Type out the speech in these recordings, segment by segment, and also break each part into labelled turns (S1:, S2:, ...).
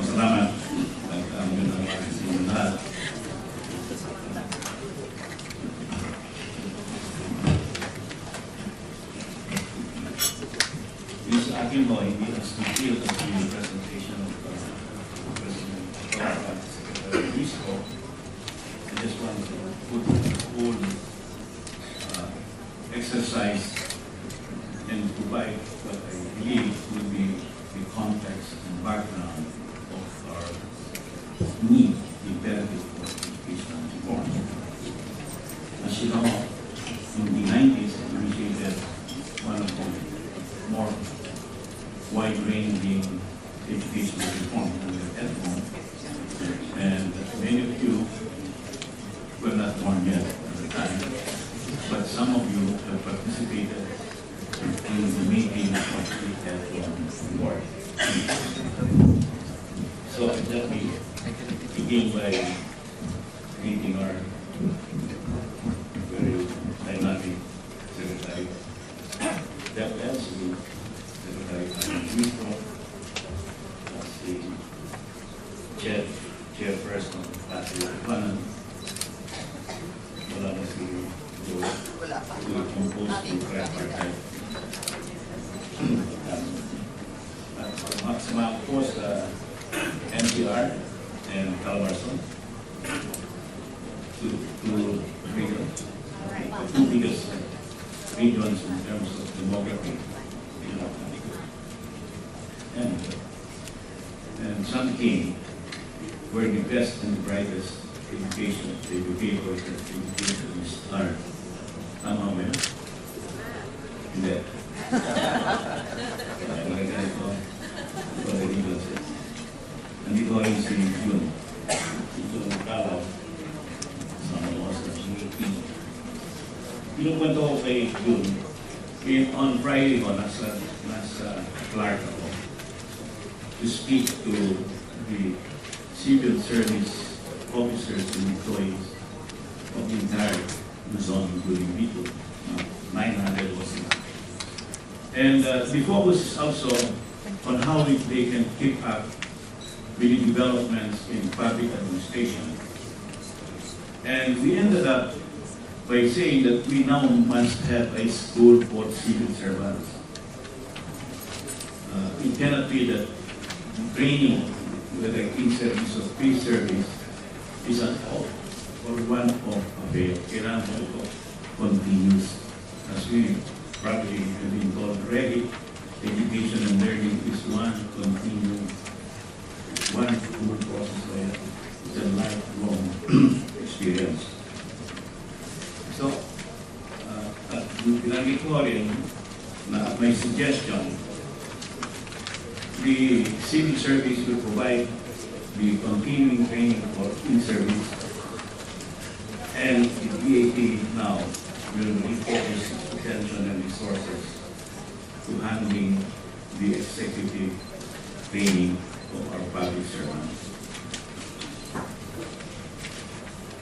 S1: Salamat. At ang gandang mga lahat. Yung sa akin mo, hindi as detailed as the presentation of President Secretary Risco. I just want to put the whole exercise and provide what I believe will be the context and background of our need, the imperative for educational reform. As you know, in the 90s, I initiated one of the more wide-ranging educational reform under Edgardo, and many of you were not born yet at the time, but some of you have participated in the making of the Edgardo board. So let me begin by greeting our very dynamic secretary, Secretary Edgardo, as the chairperson of the party Lieutenant. Wala na si Joe, who will compose the tripartite. Sa mga po sa NCR and Calvarson, two biggest regions in terms of demography. And some came where the best and the brightest education, the educators and educationists are. Tama ba yun? Hindi. Mga ganito. Nandito rin si Jun. Si Jun Kalaw. Sa mga sa Singapore. Pinukwento ko kay Jun. On Friday ko, nasa Clark ako to speak to the civil service officers and employees of the entire Luzon, including Bito, 900 was it. And the focus also on how they can keep up with the developments in public administration. And we ended up by saying that we now must have a school for civil servants. It cannot be that training, whether in service or pre-service, is an off or one off affair. Kailangan mo ito continuous. As we probably have been told already, education and learning is one continuous, one full process. It's a lifelong experience. So, pinagin ko rin na my suggestion, the civil service will provide the continuing training for in-service, and the DAT now will refocus its attention and resources to handling the executive training of our public servants.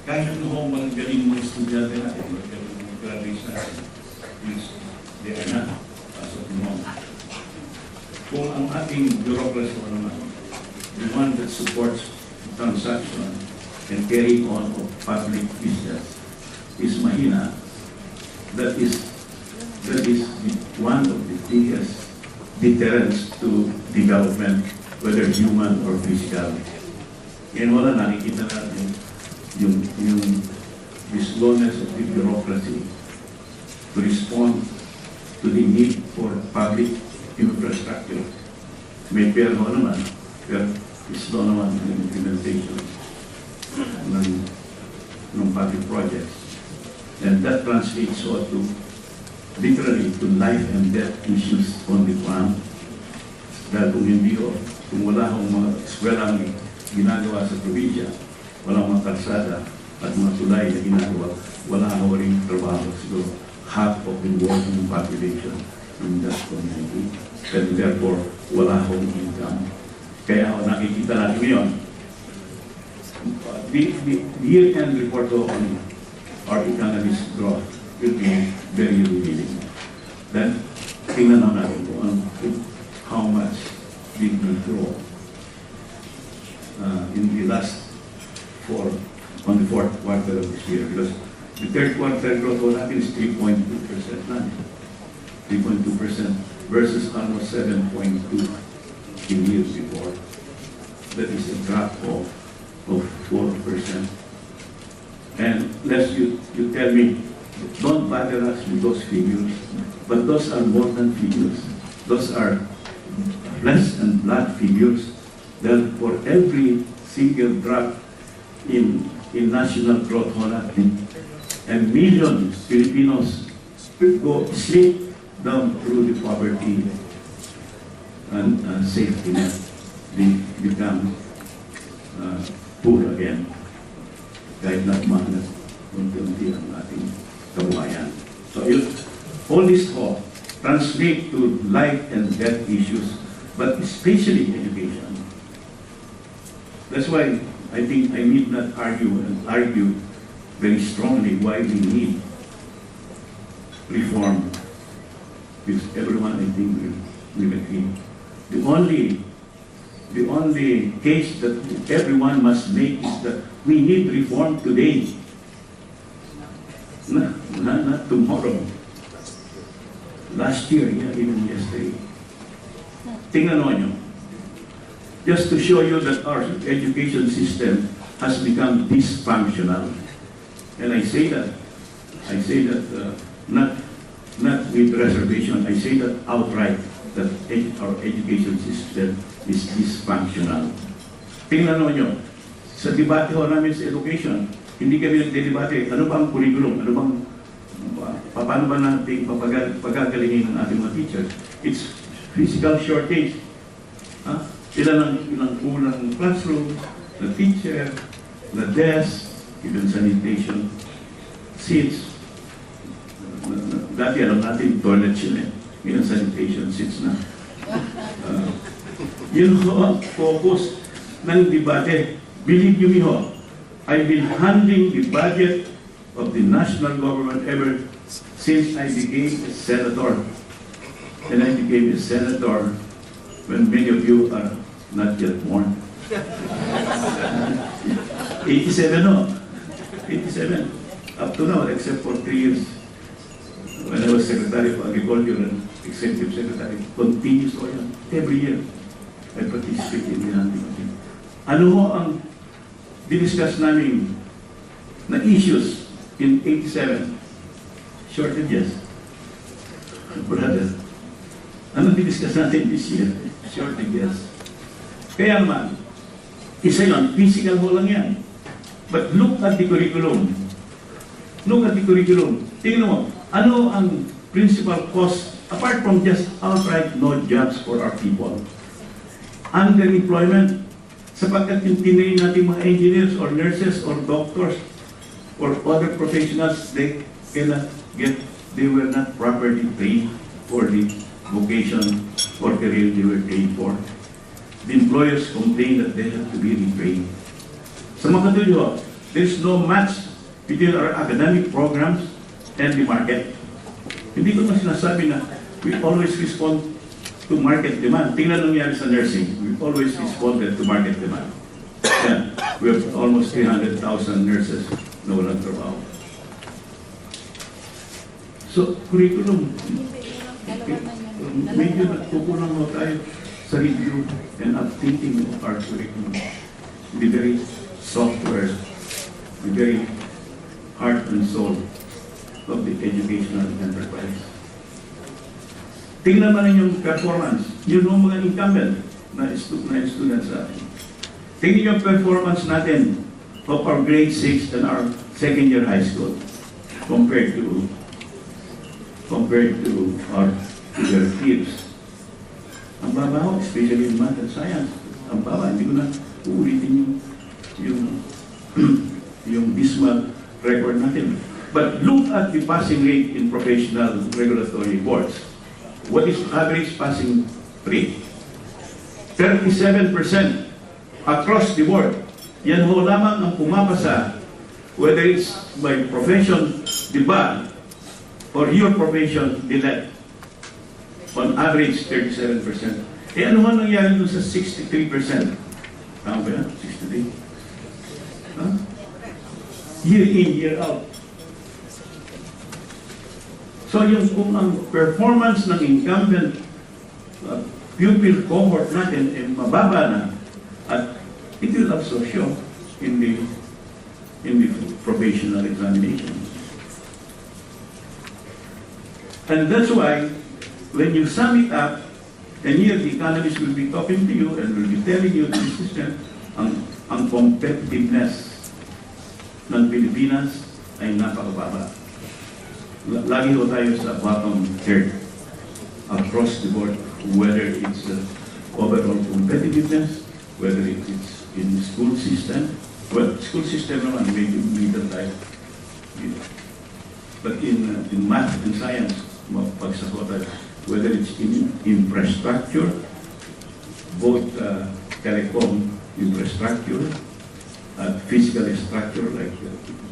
S1: Kahit noong magaling mga estudyante natin, magaling mga graduates natin, which they are not as of noon. Kung ang ating bureaucracy naman, the one that supports transaction and carrying on of public business is mahina, that is one of the biggest deterrents to development, whether human or physical. Yan wala nakikita natin yung slowness of the bureaucracy to respond to the need for public infrastructure. May pero naman, pero slow naman yung implementation ng public projects. And that translates to literally to life and death issues on the ground. Dahil kung hindi kung wala akong mga eskwelang ginagawa sa probinsya, walang mga kalsada at mga tulay na ginagawa, wala ako rin trabaho. Siguro half of the working population in that community. And therefore, wala akong income. Kaya nakikita natin ngayon, the year-end report on our economy's growth will be very revealing. Then, tingnan natin kung how much did we grow. in the last on the fourth quarter of this year, because the third quarter growth natin is 3.2% na. 3.2% versus almost 7.2 in years before. That is a drop of 4%. And lest you tell me, don't bother us with those figures, but those are more than figures. Those are flesh and blood figures that for every single drop in national growth natin, and millions Filipinos go slip down through the poverty and safety net. They become poor again. Kahit na umangat unti-unti ang ating kabuhayan. So all this talk translate to life and death issues, but especially education. That's why I think I need not argue very strongly why we need reform, because everyone I think will agree. The only case that everyone must make is that we need reform today, not tomorrow. Last year, yeah, even yesterday. Tingnan nyo. Just to show you that our education system has become dysfunctional. And I say that not with reservation, I say that outright, that our education system is dysfunctional. Tingnan nyo, sa debate ho namin sa education, hindi kami nagdedebate, ano ba ang curriculum, ano bang, paano ba natin pagagalingin ng ating mga teachers? It's physical shortage. Ilang kulang classroom, the teacher, the desk, even sanitation, seats. Dati alam natin, toilet yun eh. Ilang sanitation seats na. Yun ho ang focus ng debate. Believe you me ho, I've been handling the budget of the national government ever since I became a senator. And I became a senator when many of you are not yet born. 87 no? 87. Up to now, except for 3 years. When I was Secretary of Agriculture and Executive Secretary, continuous o yan. Every year, I participate in the handling of it. Ano ho ang diniscuss namin na issues in 87? Shortages. Brother, ano diniscuss natin this year? Shortages. Kaya naman, isa yun, physical ho lang yan. But look at the curriculum. Look at the curriculum. Tingnan mo, ano ang principal cause, apart from just outright no jobs for our people? Underemployment, sapagkat yung tinayin natin mga engineers or nurses or doctors or other professionals, they were not properly trained for the vocation or career they were trained for. The employers complain that they have to be retrained. Sa mga katuloy, there's no match between our academic programs and the market. Hindi ko na sinasabi na we always respond to market demand. Tingnan nangyari sa nursing. We always responded to market demand. Yeah, we have almost 300,000 nurses na walang trabaho. So, curriculum, medyo nagkukulang mo tayo sa review and updating of our curriculum. The very software, the very heart and soul of the educational enterprise. Tingnan man yung performance. Yun yung mga incumbent na students sa atin. Tingnan yung performance natin of our grade 6 and our second year high school compared to our their peers. Ang baba ho, especially in math and science. Ang baba, hindi ko na uulitin yung dismal record natin. But look at the passing rate in professional regulatory boards. What is average passing rate? 37% across the board. Yan ho lamang ang pumapasa, whether it's by profession, the bar, or your profession, the left. On average, 37%. Eh ano nga nangyari dun sa 63%? Tama ba yan? today. Huh? Year in, year out. So yung kung ang performance ng incumbent pupil cohort natin ay mababa na, at it will also show in the probational examination. And that's why when you sum it up, and here the economists will be talking to you and will be telling you this system, ang competitiveness ng Pilipinas ay napakababa. Lagi ho tayo sa bottom third across the board, whether it's overall competitiveness, whether it's in the school system. Well, school system naman, medyo middle tayo. But in math and science, pagsakota, whether it's in infrastructure, both telecom infrastructure, physical structure like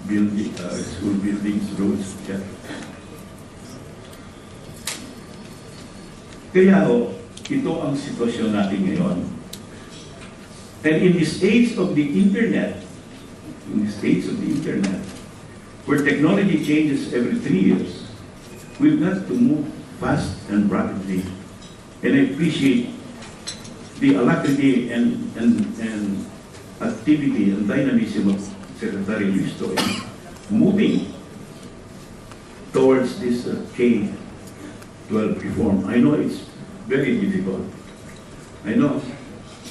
S1: building, school buildings, roads, etc. Kaya ito ang sitwasyon natin ngayon. And in this age of the internet, where technology changes every 3 years, we've got to move fast and rapidly. And I appreciate the alacrity and activity and dynamism of Secretary Listo in moving towards this K-12 reform. I know it's very difficult. I know,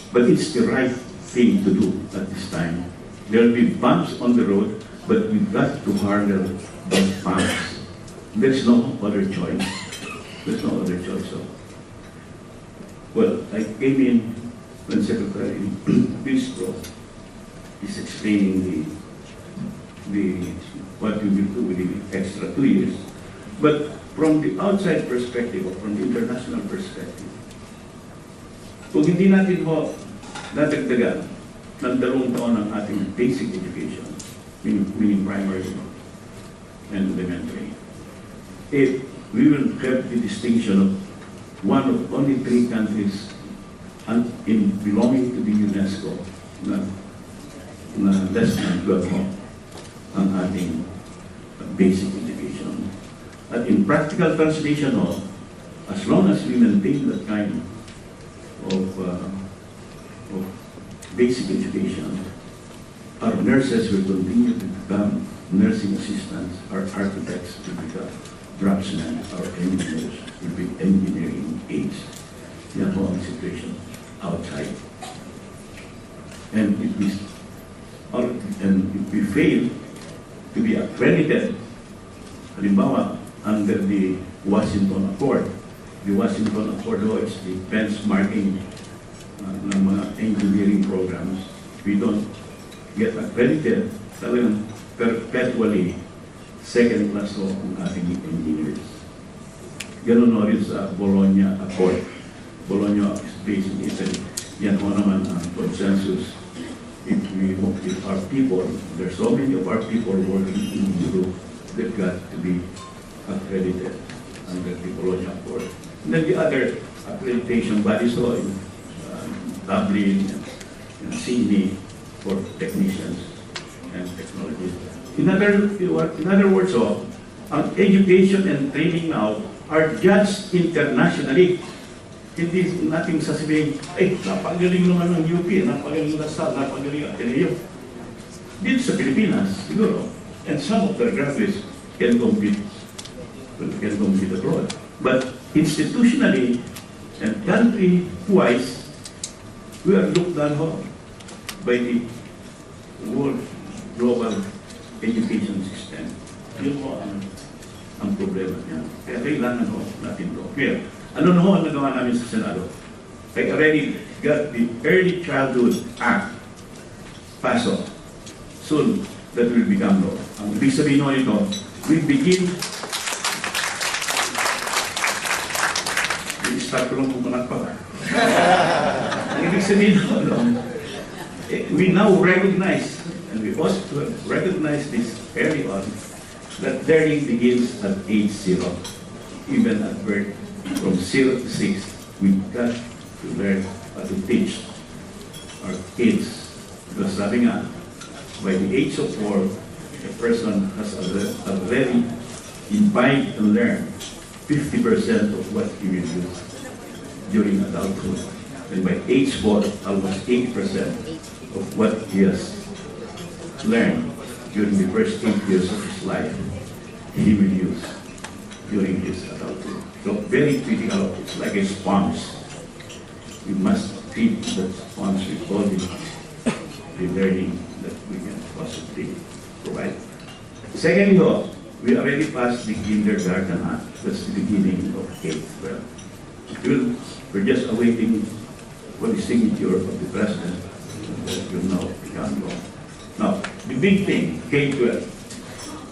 S1: but it's the right thing to do at this time. There will be bumps on the road, but we've got to hurdle those bumps. There's no other choice. There's no other choice. So, well, I came in when Secretary Listo is explaining what we will do with the extra 2 years. But from the outside perspective, or from the international perspective, kung hindi natin nadagdagan ng 2 taon ng ating basic education, meaning primary and elementary, we will have the distinction of one of only 3 countries in belonging to the UNESCO na less than 12 ang ating basic education. At in practical translation, as long as we maintain that kind of basic education, our nurses will continue to become nursing assistants, our architects will become draftsmen, our engineers will be engineering aides. Yan po ang situation outside. And if we fail to be accredited, halimbawa, under the Washington Accord. The Washington Accord is the benchmarking ng mga engineering programs. We don't get accredited, talagang perpetually second class ho ang ating engineers. Ganun ho rin sa Bologna Accord. Bologna is based in Italy. Yan ho naman ang consensus. If our people, there's so many of our people working in Europe, they've got to be accredited under the Bologna Accord. And then the other accreditation bodies in Dublin and Sydney for technicians and technologists. In other words, ang education and training now are judged internationally. Hindi natin sasabihin, napagaling naman ng UP, napagaling ng SAL, napagaling ang Ateneo. Dito sa Pilipinas, siguro, and some of their graduates can compete abroad. But institutionally and country-wise, we are looked down by the world global education system. Yun po ang problema niya. Kaya kailangan natin ito. Kaya, ano na ang nagawa namin sa Senado? I already got the Early Childhood Act passed. Soon, that will become law. Ang ibig sabihin nito, we begin start ko lang pumanak pa. Ibig sabihin we now recognize, and we ought to recognize this early on, that learning begins at age 0, even at birth. From 0 to 6, we've got to learn how to teach our kids Because sabi nga, by the age of 4, a person has already imbibed and learned 50% of what he will do during adulthood. And by age 4, almost 80% of what he has learned during the first 8 years of his life, he will use during his adulthood. So very critical. It's like a sponge. We must feed that sponge with all the learning that we can possibly provide. Secondly, we already passed the kindergarten. That's the beginning of K-12. We're just awaiting for the signature of the president that will now become law. Now, the big thing, K-12.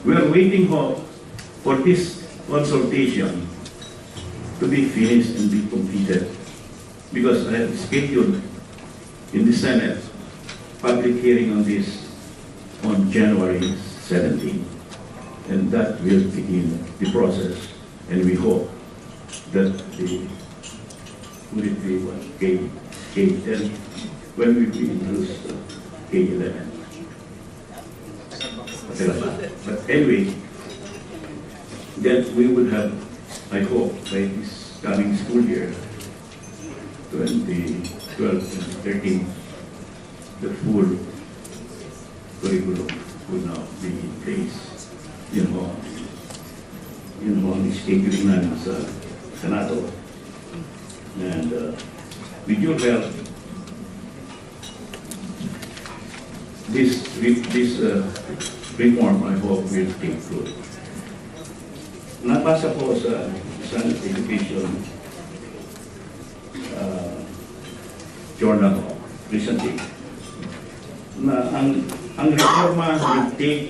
S1: We are waiting for this consultation to be finished and be completed, because I have scheduled in the Senate public hearing on this on January 17, and that will begin the process, and we hope that the K-10, when we introduce K-11. But anyway, then we would have, I hope, by this coming school year, 2012 and 13, the full curriculum would now be in place. Yun ang scheduling namin sa Senado. And with your help, this reform, I hope, will take good. Nabasa ko sa Senate Education Journal recently na ang reforma will take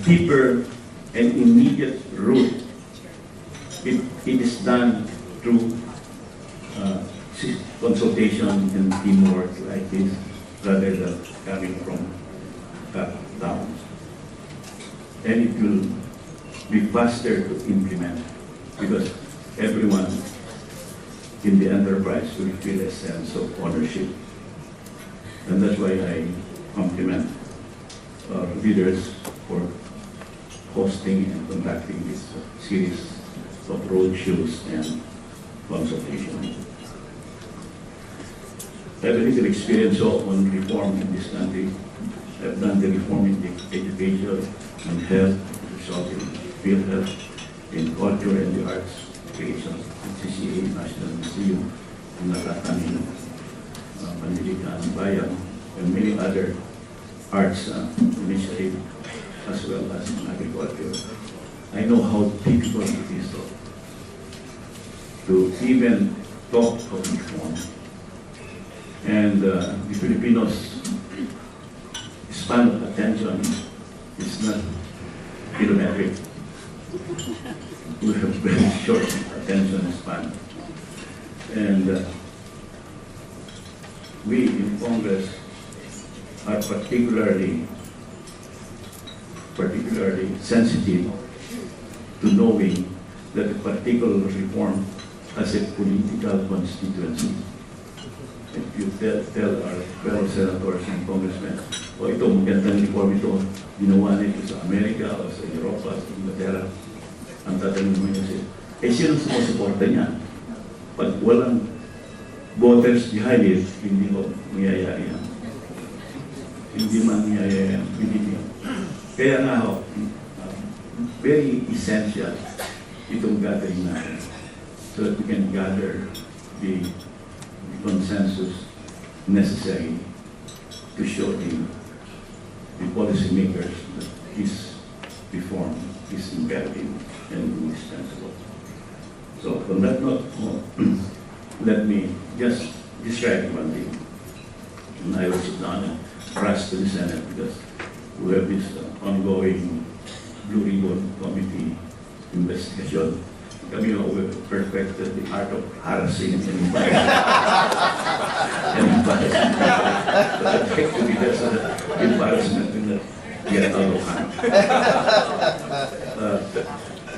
S1: deeper and immediate root. It is done through consultation and teamwork like this, rather than coming from top down. And it will be faster to implement, because everyone in the enterprise will feel a sense of ownership. And that's why I compliment leaders for hosting and conducting this series of roadshows and consultation. I have a little experience on reform in this country. I've done the reform in education, in health, in field health, in culture and the arts, creation, CCA, National Museum, Nakatanin, Manila, Bayan, and many other arts initiatives, as well as agriculture. I know how difficult it is to even talk of reform. And the Filipinos' span of attention is not kilometric. We have very short attention span. And we in Congress are particularly sensitive to knowing that a particular reform has a political constituency. If you tell our fellow senators and congressmen, ito, magandang reform ito, ginawa nito sa Amerika o sa Europa, sa Inglaterra, ang tatanong mo niya sino sumusuporta niya? Pag walang voters behind it, hindi ko mayayari yan. Hindi man mayayari yan. Kaya nga very essential itong gathering natin, so that we can gather the consensus necessary to show the policymakers that this reform is imperative and indispensable. So on that note, let me just describe one thing. And I will sit down and rush to the Senate, because we have this ongoing Blue Ribbon Committee investigation. Kami we've perfected the art of harassing and embarrassing. But effectively, that's an embarrassment in the get out of hand.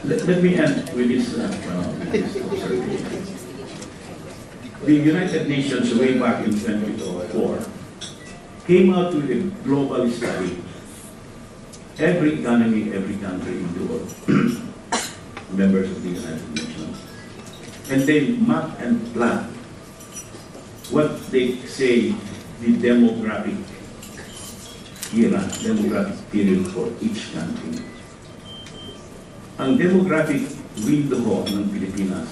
S1: Let me end with this observation. The United Nations, way back in 2004, came out with a global study. Every economy, every country in the world, members of the United Nations, and they map and plan what they say the demographic era, demographic period for each country. Ang demographic window ho ng Pilipinas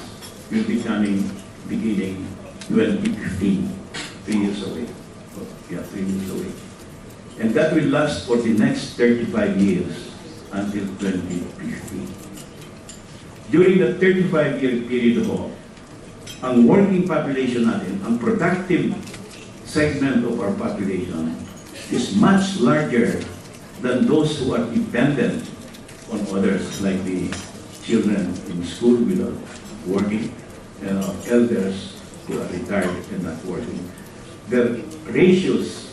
S1: will be coming beginning 2015, 3 years away. Yeah, 3 years away. And that will last for the next 35 years until 2050. During the 35-year period ho, ang working population natin, ang productive segment of our population is much larger than those who are dependent on others, like the children in school without working, and elders who are retired and not working. The ratios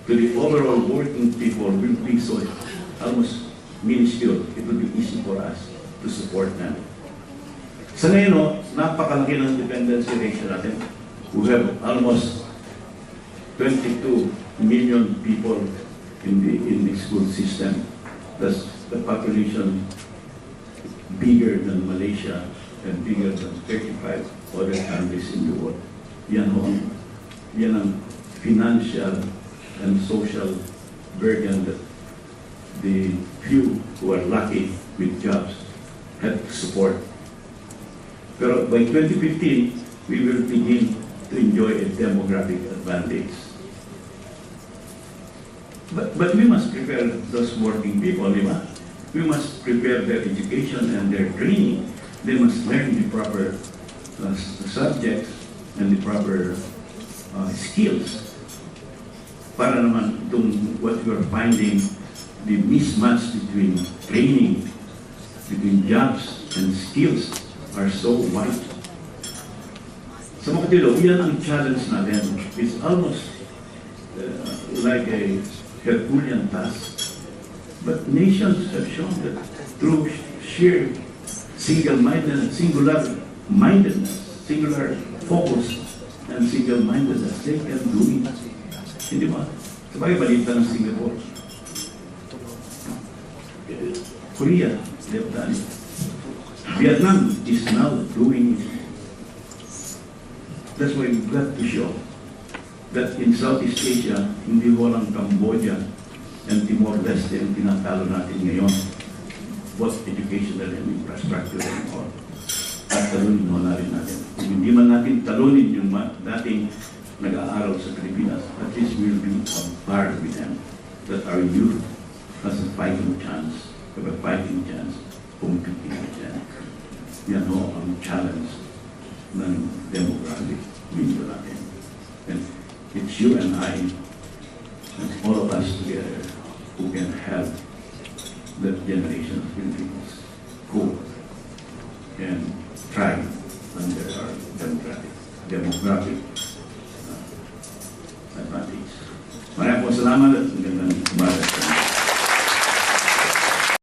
S1: to the overall working people will be so almost minuscule. It will be easy for us to support them. Sa ngayon, napakalaki ng dependency ratio natin. We have almost 22 million people in the school system. That's the population bigger than Malaysia and bigger than 35 other countries in the world. Yan ang financial and social burden that the few who are lucky with jobs have to support. Pero by 2015, we will begin to enjoy a demographic advantage. But we must prepare those working people, di ba? We must prepare their education and their training. They must learn the proper subjects and the proper skills. Para naman itong what we are finding, the mismatch between training, between jobs and skills are so wide. Sa mga tilo, yan ang challenge natin. It's almost like a Herculean task. But nations have shown that through sheer single-mindedness, singular focus, and single-mindedness, they can do it. Hindi ba? Sabagay, balita ng Singapore. Korea, they've done it. Vietnam is now doing it. That's why we've got to show that in Southeast Asia, hindi walang Cambodia and Timor-Leste ang tinatalo natin ngayon, both educational and infrastructure and all. At talunin mo na rin natin. Kung hindi man natin talunin yung dating nag-aaral sa Pilipinas, at least we'll be on par with them, that our youth has a fighting chance, competing with them. Yan ho ang challenge ng demographic window natin. And it's you and I, and all of us together, who can help that generation of Filipinos cope and thrive under our demographic